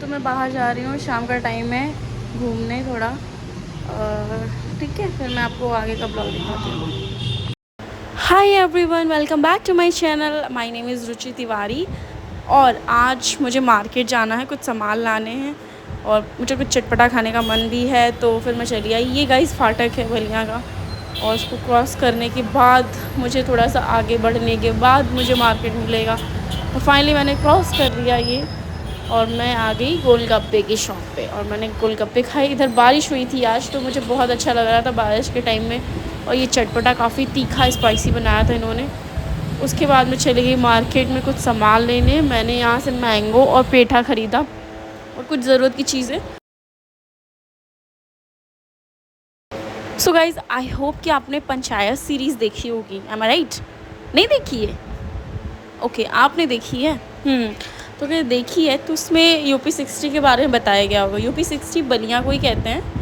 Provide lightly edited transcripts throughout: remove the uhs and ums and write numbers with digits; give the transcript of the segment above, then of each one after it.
तो मैं बाहर जा रही हूँ, शाम का टाइम है, घूमने थोड़ा। ठीक है, फिर मैं आपको आगे का ब्लॉग दिखाती हूँ। Hi everyone, welcome back to my channel. My name is Ruchi Tiwari. और आज मुझे मार्केट जाना है, कुछ सामान लाने हैं और मुझे कुछ चटपटा खाने का मन भी है, तो फिर मैं चली आई। ये गाइस फाटक है बलिया का, और उसको क्रॉस करने के बाद मुझे थोड़ा सा आगे बढ़ने के बाद मुझे मार्केट मिलेगा। तो फाइनली मैंने क्रॉस कर लिया ये, और मैं आ गई गोलगप्पे की शॉप पे, और मैंने गोलगप्पे खाए। इधर बारिश हुई थी आज, तो मुझे बहुत अच्छा लग रहा था बारिश के टाइम में। और ये चटपटा काफ़ी तीखा स्पाइसी बनाया था इन्होंने। उसके बाद मैं चली गई मार्केट में कुछ सामान लेने। मैंने यहाँ से मैंगो और पेठा ख़रीदा और कुछ ज़रूरत की चीज़ें। सो गाइज़, आई होप कि आपने पंचायत सीरीज़ देखी होगी। एम आई राइट? नहीं देखी है? ओके, आपने देखी है। तो अगर देखी है तो उसमें यूपी 60 के बारे में बताया गया होगा। यूपी 60 बलिया को ही कहते हैं।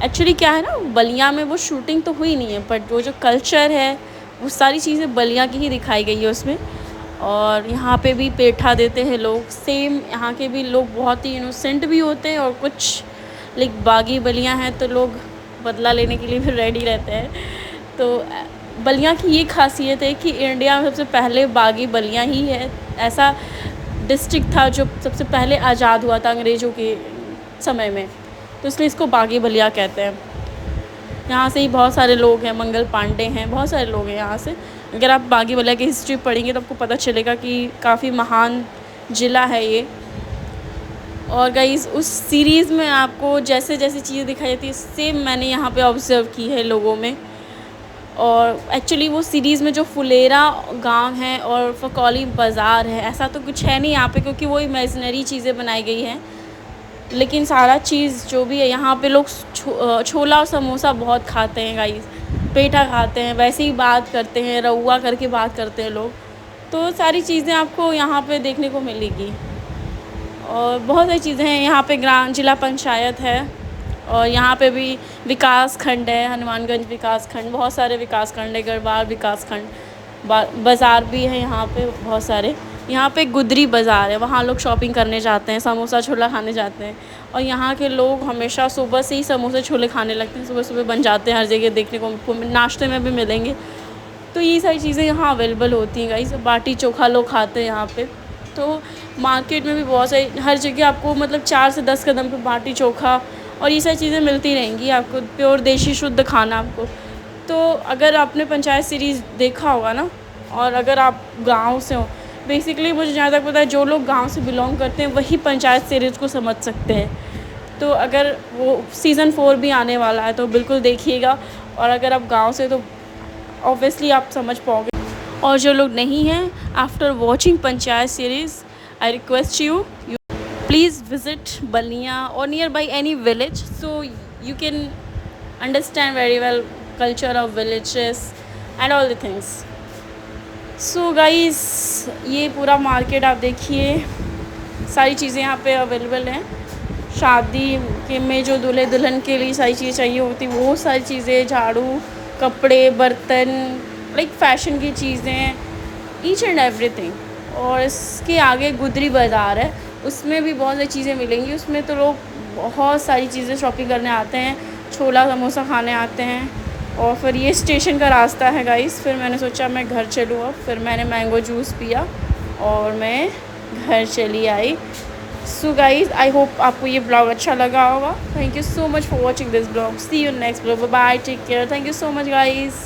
एक्चुअली क्या है ना, बलिया में वो शूटिंग तो हुई नहीं है, बट वो जो कल्चर है वो सारी चीज़ें बलिया की ही दिखाई गई है उसमें। और यहाँ पे भी पेठा देते हैं लोग, सेम यहाँ के भी लोग बहुत ही इनोसेंट भी होते हैं, और कुछ लाइक बागी बलिया हैं तो लोग बदला लेने के लिए भी रेडी रहते हैं। तो बलिया की ये खासियत है कि इंडिया में सबसे पहले बागी बलिया ही है। ऐसा डिस्ट्रिक्ट था जो सबसे पहले आज़ाद हुआ था अंग्रेज़ों के समय में, तो इसलिए इसको बागी बलिया कहते हैं। यहाँ से ही बहुत सारे लोग हैं, मंगल पांडे हैं, बहुत सारे लोग हैं यहाँ से। अगर आप बागी बलिया की हिस्ट्री पढ़ेंगे तो आपको पता चलेगा कि काफ़ी महान ज़िला है ये। और गाइस, उस सीरीज़ में आपको जैसे जैसे चीज़ें दिखाई जाती है, सेम मैंने यहाँ पे ऑब्ज़र्व की है लोगों में। और एक्चुअली वो सीरीज़ में जो फुलेरा गांव है और फकौली बाज़ार है, ऐसा तो कुछ है नहीं यहाँ पे, क्योंकि वो इमेजिनरी चीज़ें बनाई गई हैं। लेकिन सारा चीज़ जो भी है यहाँ पे, लोग छोला और समोसा बहुत खाते हैं गाइस, पेठा खाते हैं, वैसे ही बात करते हैं, रउआ करके बात करते हैं लोग। तो सारी चीज़ें आपको यहाँ पे देखने को मिलेगी। और बहुत सारी चीज़ें हैं यहाँ पे। ग्राम जिला पंचायत है, और यहाँ पे भी विकास खंड है, हनुमानगंज विकास खंड, बहुत सारे विकास खंड है, गढ़वाल विकास खंड, बाज़ार भी है यहाँ पे बहुत सारे। यहाँ पे गुदरी बाज़ार है, वहाँ लोग शॉपिंग करने जाते हैं, समोसा छोला खाने जाते हैं। और यहाँ के लोग हमेशा सुबह से ही समोसे छोले खाने लगते हैं, सुबह सुबह बन जाते हैं हर जगह, देखने को नाश्ते में भी मिलेंगे। तो ये सारी चीज़ें यहाँ अवेलेबल होती हैं गाइस। बाटी चोखा लोग खाते हैं यहाँ पे। तो मार्केट में भी बहुत सारी, हर जगह आपको मतलब 4 से 10 कदम पे बाटी चोखा और ये सारी चीज़ें मिलती रहेंगी आपको, प्योर देशी शुद्ध खाना आपको। तो अगर आपने पंचायत सीरीज़ देखा होगा ना, और अगर आप गांव से हो, बेसिकली मुझे जहाँ तक पता है जो लोग गांव से बिलोंग करते हैं वही पंचायत सीरीज़ को समझ सकते हैं। तो अगर वो सीज़न 4 भी आने वाला है तो बिल्कुल देखिएगा, और अगर आप गाँव से तो ऑब्वियसली आप समझ पाओगे। और जो लोग नहीं हैं, after watching panchayat series, I request you please visit Baliya or nearby any village, so you can understand very well culture of villages and all the things. So guys, ये पूरा मार्केट आप देखिए, सारी चीज़ें यहाँ पे अवेलेबल हैं। शादी के में जो दूल्हे दुल्हन के लिए सारी चीज़ें चाहिए होती, वो सारी चीज़ें, झाड़ू, कपड़े, बर्तन, लाइक फैशन की चीज़ें, ईच एंड एवरीथिंग। और इसके आगे गुदरी बाज़ार है, उसमें भी बहुत सारी चीज़ें मिलेंगी। उसमें तो लोग बहुत सारी चीज़ें शॉपिंग करने आते हैं, छोला समोसा खाने आते हैं। और फिर ये स्टेशन का रास्ता है गाइस। फिर मैंने सोचा मैं घर चलूँ, अब फिर मैंने मैंगो जूस पिया और मैं घर चली आई। सो गाइस, आई होप आपको ये ब्लॉग अच्छा लगा होगा। Thank you so much for watching this blog. See you next blog. Bye, take care, thank you so much guys.